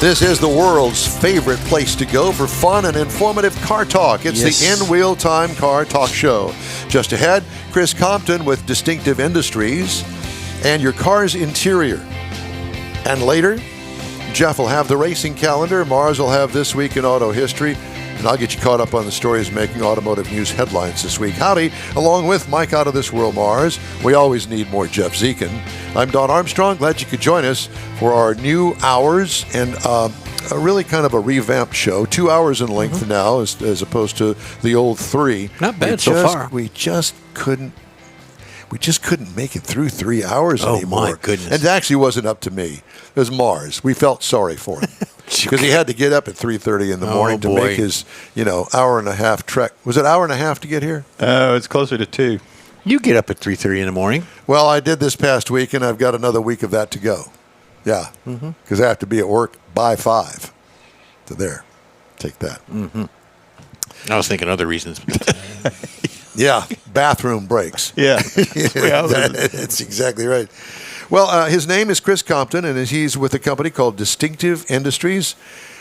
This is the world's favorite place to go for fun and informative car talk. It's the In Wheel Time Car Talk Show. Just ahead, Chris Compton with Distinctive Industries and your car's interior. And later, Jeff will have the racing calendar. Mars will have This Week in Auto History. And I'll get you caught up on the stories making automotive news headlines this week. Howdy, along with Mike Out of This World, Mars. We always need more Jeff Zekin. I'm Don Armstrong. Glad you could join us for our new hours and a really kind of a revamped show. 2 hours in length now as opposed to the old 3. Not bad so far. We just couldn't make it through 3 hours anymore. Oh, my goodness. And it actually wasn't up to me. It was Mars. We felt sorry for him. Because he had to get up at 3:30 in the morning to make his, hour and a half trek. Was it hour and a half to get here? It's closer to 2. You get up at 3:30 in the morning. Well, I did this past week, and I've got another week of that to go. Yeah, because I have to be at work by 5. So there, take that. I was thinking other reasons. Yeah, bathroom breaks. Yeah. That's exactly right. Well, his name is Chris Compton, and he's with a company called Distinctive Industries,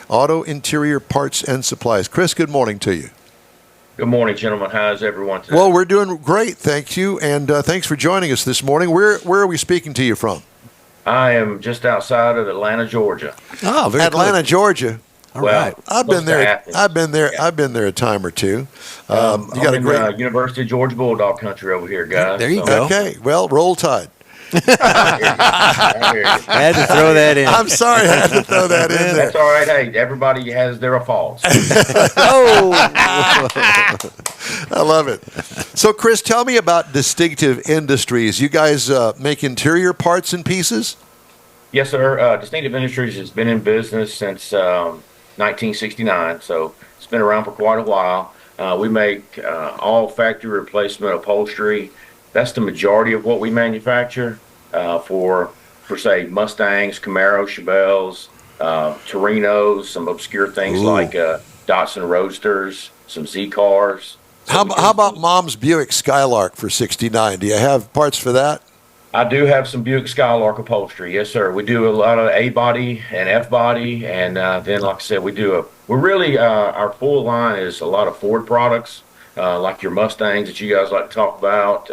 Auto Interior Parts and Supplies. Chris, good morning to you. Good morning, gentlemen. How's everyone today? Well, we're doing great, thank you, and thanks for joining us this morning. Where are we speaking to you from? I am just outside of Atlanta, Georgia. Oh, very Atlanta, Georgia. All right. I've been there. I've been there. I've been there a time or two. You got a great University of Georgia Bulldog country over here, guys. There you go. Okay. Well, roll Tide. I had to throw that in. I'm sorry, I had to throw that in there. That's all right. Hey, everybody has their faults. I love it. So, Chris, tell me about Distinctive Industries. You guys make interior parts and pieces? Yes, sir. Distinctive Industries has been in business since 1969, so it's been around for quite a while. We make all factory replacement upholstery. That's the majority of what we manufacture for say, Mustangs, Camaro, Chevelles, Torinos, some obscure things like Datsun Roadsters, some Z cars. How about Mom's Buick Skylark for '69? Do you have parts for that? I do have some Buick Skylark upholstery. Yes, sir. We do a lot of A body and F body, and then, like I said, we're really our full line is a lot of Ford products. Like your Mustangs that you guys like to talk about.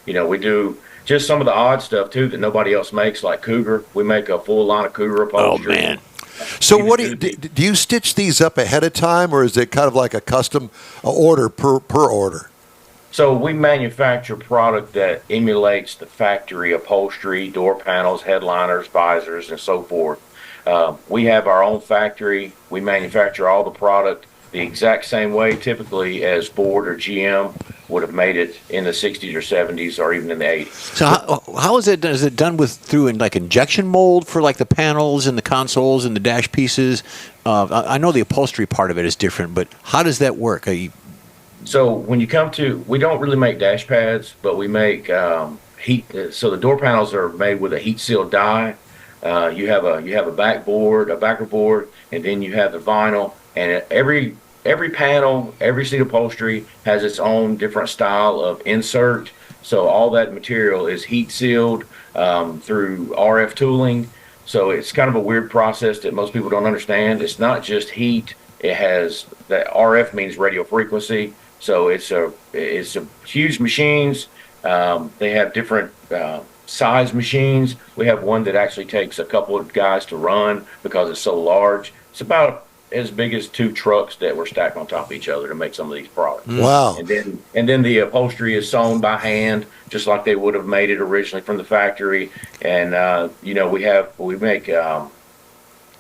We do just some of the odd stuff, too, that nobody else makes, like Cougar. We make a full line of Cougar upholstery. Oh, man. So what do you stitch these up ahead of time, or is it kind of like a custom order per order? So we manufacture product that emulates the factory upholstery, door panels, headliners, visors, and so forth. We have our own factory. We manufacture all the product the exact same way typically as Ford or GM would have made it in the 60s or 70s or even in the 80s. So how is it done? Is it done through injection mold for like the panels and the consoles and the dash pieces? I know the upholstery part of it is different, but how does that work? So when you come to, we don't really make dash pads, but we make heat. So the door panels are made with a heat sealed die. You have a backer board, and then you have the vinyl, and every panel, every seat upholstery has its own different style of insert. So all that material is heat sealed through RF tooling. So it's kind of a weird process that most people don't understand. It's not just heat. It has that RF means radio frequency. So it's a huge machines. They have different size machines. We have one that actually takes a couple of guys to run because it's so large. It's about as big as 2 trucks that were stacked on top of each other to make some of these products. Wow. And then the upholstery is sewn by hand, just like they would have made it originally from the factory. And we make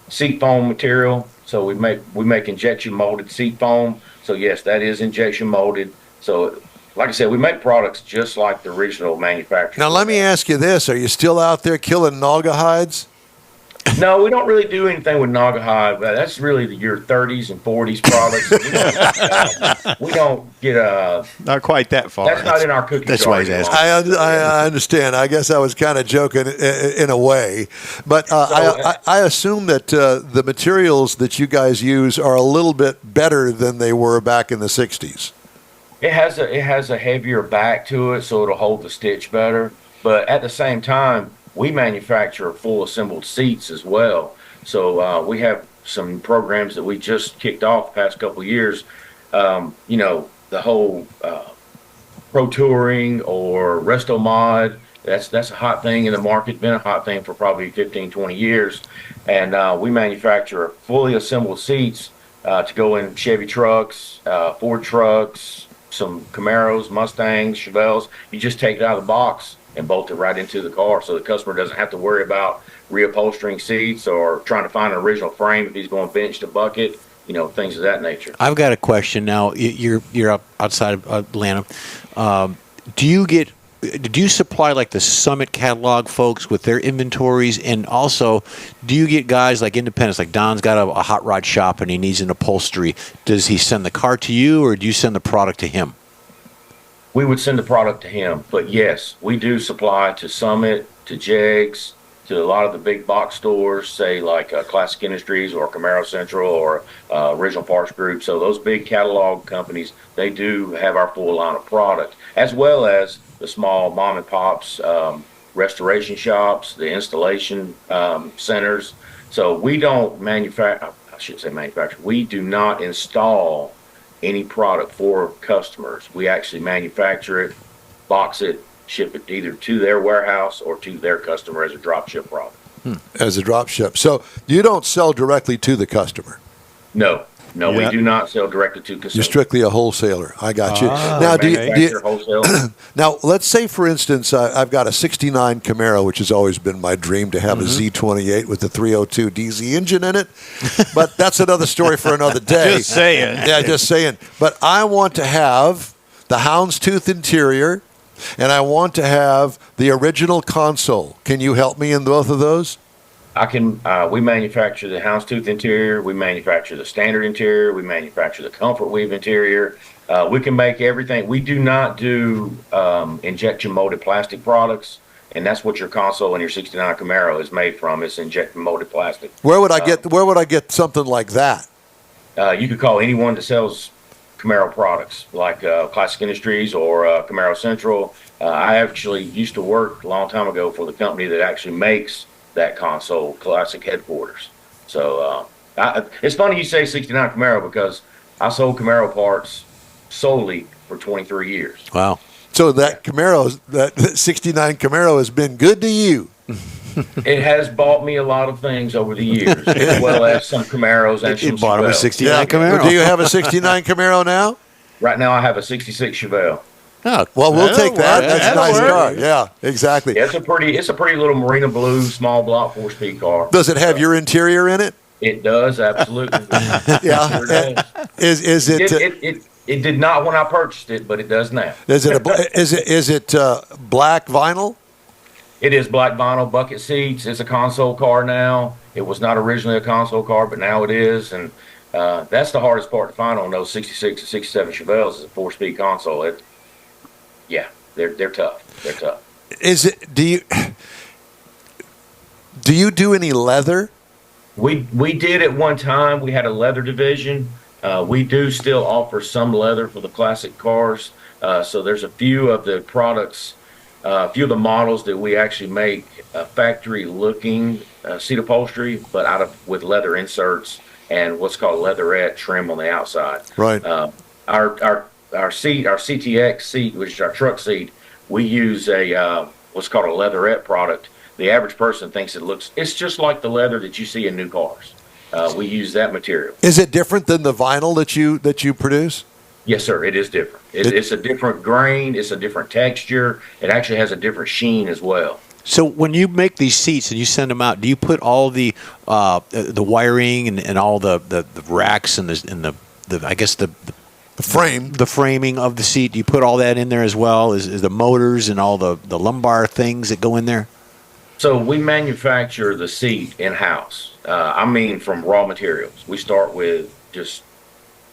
seat foam material. So we make injection molded seat foam. So yes, that is injection molded. So like I said, we make products just like the original manufacturer. Now let me ask you this: are you still out there killing Naga hides? No, we don't really do anything with Naga hide. That's really your 30s and 40s products. We don't get not quite that far. That's not in our cookie jar. That's why he's asking. I understand. I guess I was kind of joking in a way, but I assume that the materials that you guys use are a little bit better than they were back in the '60s. It has a heavier back to it, so it'll hold the stitch better. But at the same time, we manufacture full assembled seats as well. We have some programs that we just kicked off the past couple of years. The whole pro touring or resto mod. That's a hot thing in the market. Been a hot thing for probably 15, 20 years. And we manufacture fully assembled seats to go in Chevy trucks, Ford trucks, some Camaros, Mustangs, Chevelles. You just take it out of the box and bolt it right into the car, so the customer doesn't have to worry about reupholstering seats or trying to find an original frame if he's going bench to bucket, things of that nature. I've got a question now. You're up outside of Atlanta. Do you supply like the Summit catalog folks with their inventories, and also do you get guys like independents, like Don's got a hot rod shop and he needs an upholstery? Does he send the car to you, or do you send the product to him? We would send the product to him, but yes, we do supply to Summit, to Jegs, to a lot of the big box stores, say like Classic Industries or Camaro Central or Original Parts Group. So those big catalog companies, they do have our full line of product, as well as the small mom and pops, restoration shops, the installation centers. So we don't we do not install any product for customers. We actually manufacture it, box it, ship it either to their warehouse or to their customer as a drop ship product. As a drop ship. So you don't sell directly to the customer? No, we do not sell directly to consumers. You're strictly a wholesaler. I got you. Now, now, let's say, for instance, I've got a 69 Camaro, which has always been my dream to have a Z28 with the 302 DZ engine in it. But that's another story for another day. Just saying. Yeah, just saying. But I want to have the houndstooth interior, and I want to have the original console. Can you help me in both of those? I can. We manufacture the houndstooth interior. We manufacture the standard interior. We manufacture the comfort weave interior. We can make everything. We do not do injection molded plastic products, and that's what your console and your '69 Camaro is made from. It's injection molded plastic. Where would I get something like that? You could call anyone that sells Camaro products, like Classic Industries or Camaro Central. I actually used to work a long time ago for the company that actually makes that console, Classic Headquarters. So it's funny you say 69 Camaro, because I sold Camaro parts solely for 23 years. Wow. So that Camaro, that 69 Camaro has been good to you. It has bought me a lot of things over the years, as well as some Camaros and some bought him a Chevelles. 69 Camaro. Well, do you have a 69 Camaro now? Right now I have a 66 Chevelle. Oh, well, we'll take that. well, That's a nice car. Yeah, exactly. Yeah, it's a pretty little marina blue, small block 4-speed car. Does it have your interior in it? It does, absolutely. Yeah. Sure does. Is it? It did not when I purchased it, but it does now. Is it black vinyl? It is black vinyl, bucket seats. It's a console car now. It was not originally a console car, but now it is. And that's the hardest part to find on those 66 and 67 Chevelles is a 4-speed console. They're tough. They're tough. Is it? Do you do any leather? We did at one time. We had a leather division. We do still offer some leather for the classic cars. So there's a few of the products, a few of the models that we actually make factory-looking seat upholstery, but with leather inserts and what's called leatherette trim on the outside. Right. Our CTX seat, which is our truck seat, we use a what's called a leatherette product. The average person thinks it's just like the leather that you see in new cars. We use that material. Is it different than the vinyl that you produce? Yes, sir. It is different. It's a different grain. It's a different texture. It actually has a different sheen as well. So when you make these seats and you send them out, do you put all the wiring and all the racks and the I guess the framing of the seat? Do you put all that in there as well? Is the motors and all the lumbar things that go in there? So we manufacture the seat in-house. From raw materials. We start with just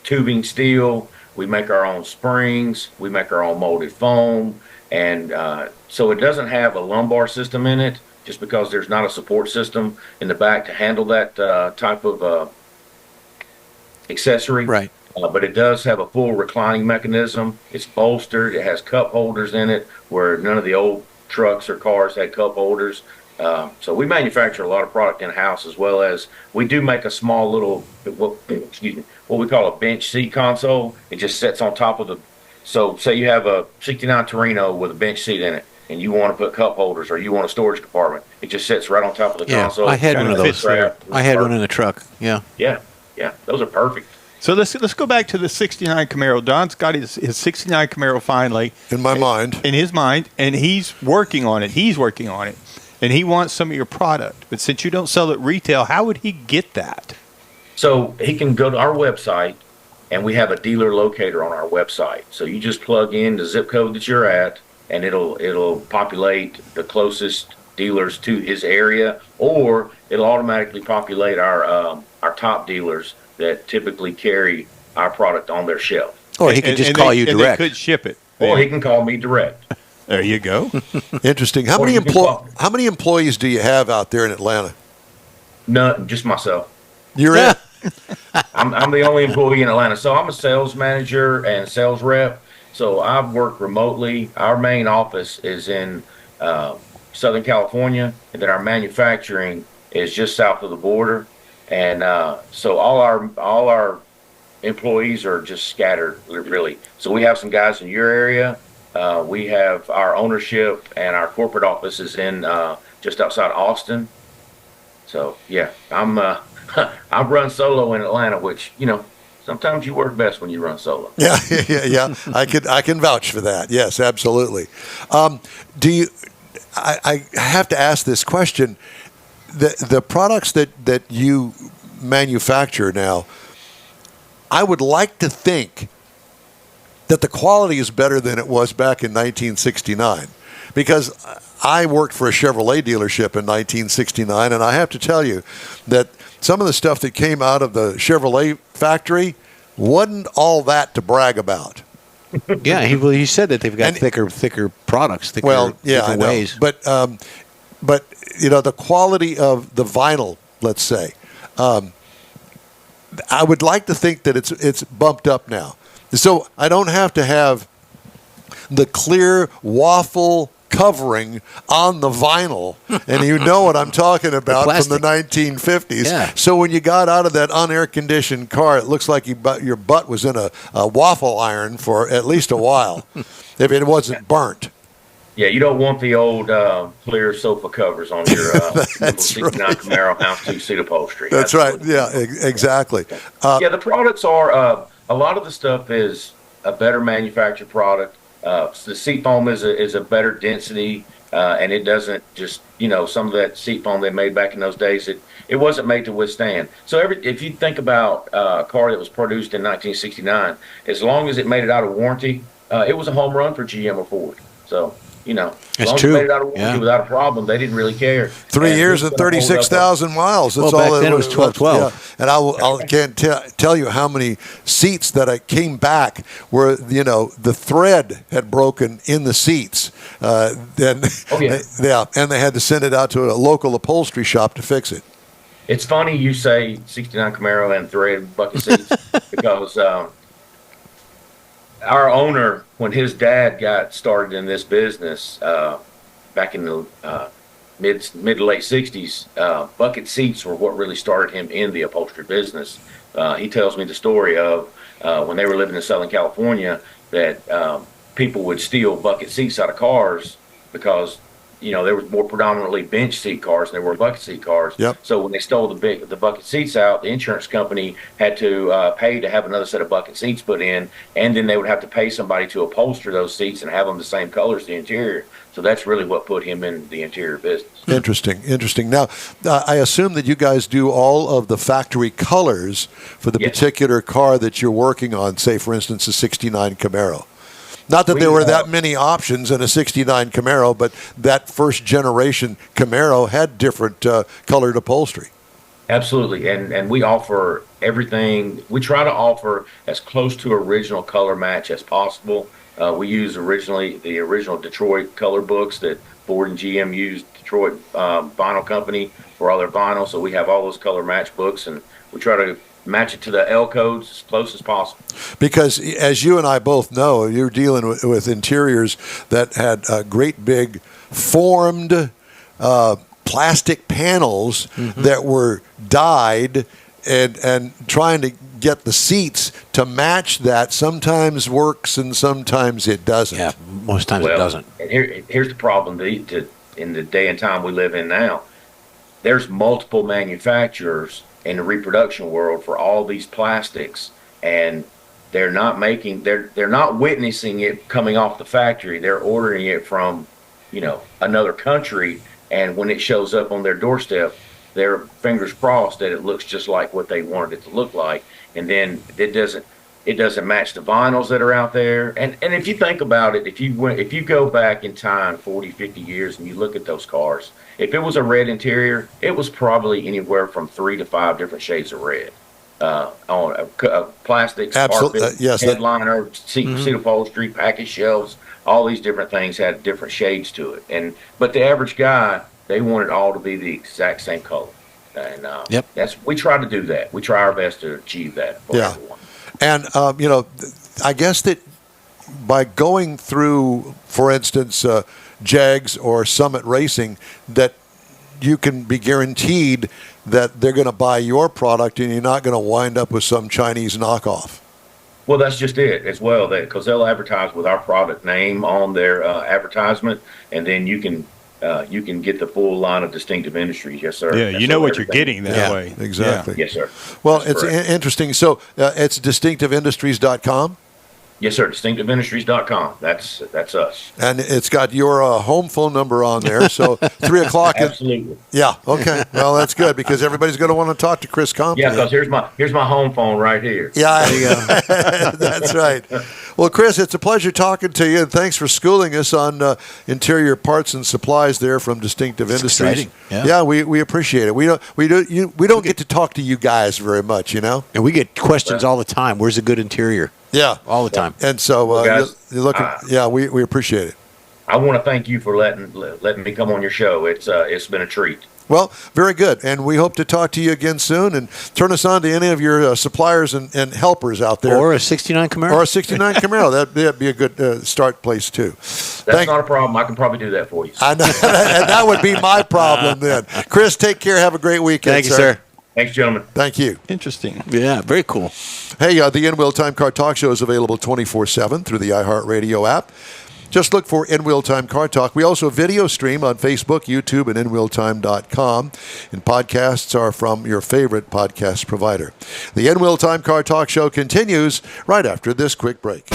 tubing steel. We make our own springs. We make our own molded foam. And so it doesn't have a lumbar system in it, just because there's not a support system in the back to handle that type of accessory. Right. But it does have a full reclining mechanism. It's bolstered. It has cup holders in it, where none of the old trucks or cars had cup holders. So we manufacture a lot of product in house, as well as we do make a small little what we call a bench seat console. It just sits on top of the. So say you have a '69 Torino with a bench seat in it, and you want to put cup holders or you want a storage compartment. It just sits right on top of the console. I had one of those. I had one in the truck. Yeah. Yeah. Those are perfect. So let's go back to the '69 Camaro. Don's got his '69 Camaro finally in my mind, and he's working on it. And he wants some of your product. But since you don't sell it retail, how would he get that? So he can go to our website, and we have a dealer locator on our website. So you just plug in the zip code that you're at, and it'll populate the closest dealers to his area, or it'll automatically populate our top dealers that typically carry our product on their shelf. Or he could just call you direct. They could ship it. Or he can call me direct. There you go. Interesting. How many employees do you have out there in Atlanta? None, just myself. You're it. I'm the only employee in Atlanta. So I'm a sales manager and sales rep. So I've worked remotely. Our main office is in Southern California, and then our manufacturing is just south of the border. And so all our employees are just scattered, really. So we have some guys in your area. We have our ownership and our corporate office is in just outside Austin. So yeah, I run solo in Atlanta, which sometimes you work best when you run solo. Yeah. I can vouch for that. Yes, absolutely. I have to ask this question. The products that you manufacture now, I would like to think that the quality is better than it was back in 1969, because I worked for a Chevrolet dealership in 1969, and I have to tell you that some of the stuff that came out of the Chevrolet factory wasn't all that to brag about. Yeah, he said that they've got thicker products, thicker ways. But the quality of the vinyl, let's say, I would like to think that it's bumped up now. So I don't have to have the clear waffle covering on the vinyl, and you know what I'm talking about from the 1950s. Yeah. So when you got out of that unair-conditioned car, it looks like your butt was in a waffle iron for at least a while, if it wasn't burnt. Yeah, you don't want the old clear sofa covers on your '69 Camaro House 2 seat upholstery. That's right. Yeah, exactly. The products are a lot of the stuff is a better manufactured product. The seat foam is a better density, and it doesn't just some of that seat foam they made back in those days. It wasn't made to withstand. So if you think about a car that was produced in 1969, as long as it made it out of warranty, it was a home run for GM or Ford. So. As long as they made it out of warranty without a problem, they didn't really care. 3 years and 36,000 miles. That's all. Back then it was 12. Yeah. And I can't tell you how many seats that I came back where the thread had broken in the seats. And they had to send it out to a local upholstery shop to fix it. It's funny you say '69 Camaro and thread bucket seats because. Our owner, when his dad got started in this business back in the mid to late '60s, bucket seats were what really started him in the upholstery business. He tells me the story of when they were living in Southern California that people would steal bucket seats out of cars because there was more predominantly bench seat cars than there were bucket seat cars. Yep. So when they stole the bucket seats out, the insurance company had to pay to have another set of bucket seats put in, and then they would have to pay somebody to upholster those seats and have them the same color as the interior. So that's really what put him in the interior business. Interesting. Now, I assume that you guys do all of the factory colors for the particular car that you're working on, say, for instance, the '69 Camaro. Not that there were that many options in a '69 Camaro, but that first generation Camaro had different colored upholstery. Absolutely, and we offer everything. We try to offer as close to original color match as possible. We use the original Detroit color books that Ford and GM used, Detroit vinyl company for all their vinyl. So we have all those color match books, and we try to match it to the L codes as close as possible. Because as you and I both know, you're dealing with interiors that had great big formed plastic panels that were dyed and trying to get the seats to match that sometimes works and sometimes it doesn't. Yeah, most times it doesn't. And here's the problem. In the day and time we live in now, there's multiple manufacturers in the reproduction world for all these plastics, and they're not witnessing it coming off the factory. They're ordering it from, another country, and when it shows up on their doorstep, their fingers crossed that it looks just like what they wanted it to look like, and then it doesn't match the vinyls that are out there. And if you think about it, if you go back in time 40, 50 years and you look at those cars, if it was a red interior, it was probably anywhere from 3 to 5 different shades of red. On a plastics, carpet, headliner, seat upholstery, package shelves, all these different things had different shades to it. But the average guy, they want it all to be the exact same color. And we try to do that. We try our best to achieve that for everyone. And, I guess that by going through, for instance, JAGS or Summit Racing, that you can be guaranteed that they're going to buy your product and you're not going to wind up with some Chinese knockoff. Well, that's just it as well, because they'll advertise with our product name on their advertisement, and then you can get the full line of Distinctive Industries. Yes, sir. Yeah, you know what you're getting that way. Exactly. Yeah. Yes, sir. Well, That's it's correct. interesting. So it's distinctiveindustries.com? Yes, sir. DistinctiveIndustries.com. That's us. And it's got your home phone number on there. So 3 o'clock. Absolutely. Yeah. Okay. Well, that's good because everybody's going to want to talk to Chris Compton. Yeah, because here's my home phone right here. Yeah. There you go. That's right. Well, Chris, it's a pleasure talking to you, and thanks for schooling us on interior parts and supplies there from Distinctive Industries. Exciting. Yeah, we appreciate it. We don't get to talk to you guys very much, And we get questions all the time. Where's a good interior? Yeah, all the time. And so Well, guys, you're looking. We appreciate it. I want to thank you for letting me come on your show. It's been a treat. Well, very good, and we hope to talk to you again soon. And turn us on to any of your suppliers and helpers out there, or a '69 Camaro, or a '69 Camaro. That'd be a good start place too. That's not a problem. I can probably do that for you. I know, and that would be my problem then. Chris, take care. Have a great weekend. Thank you, sir. Thanks, gentlemen. Thank you. Interesting. Yeah, very cool. Hey, the In-Wheel Time Car Talk Show is available 24/7 through the iHeartRadio app. Just look for In-Wheel Time Car Talk. We also video stream on Facebook, YouTube, and InWheelTime.com. And podcasts are from your favorite podcast provider. The In-Wheel Time Car Talk Show continues right after this quick break.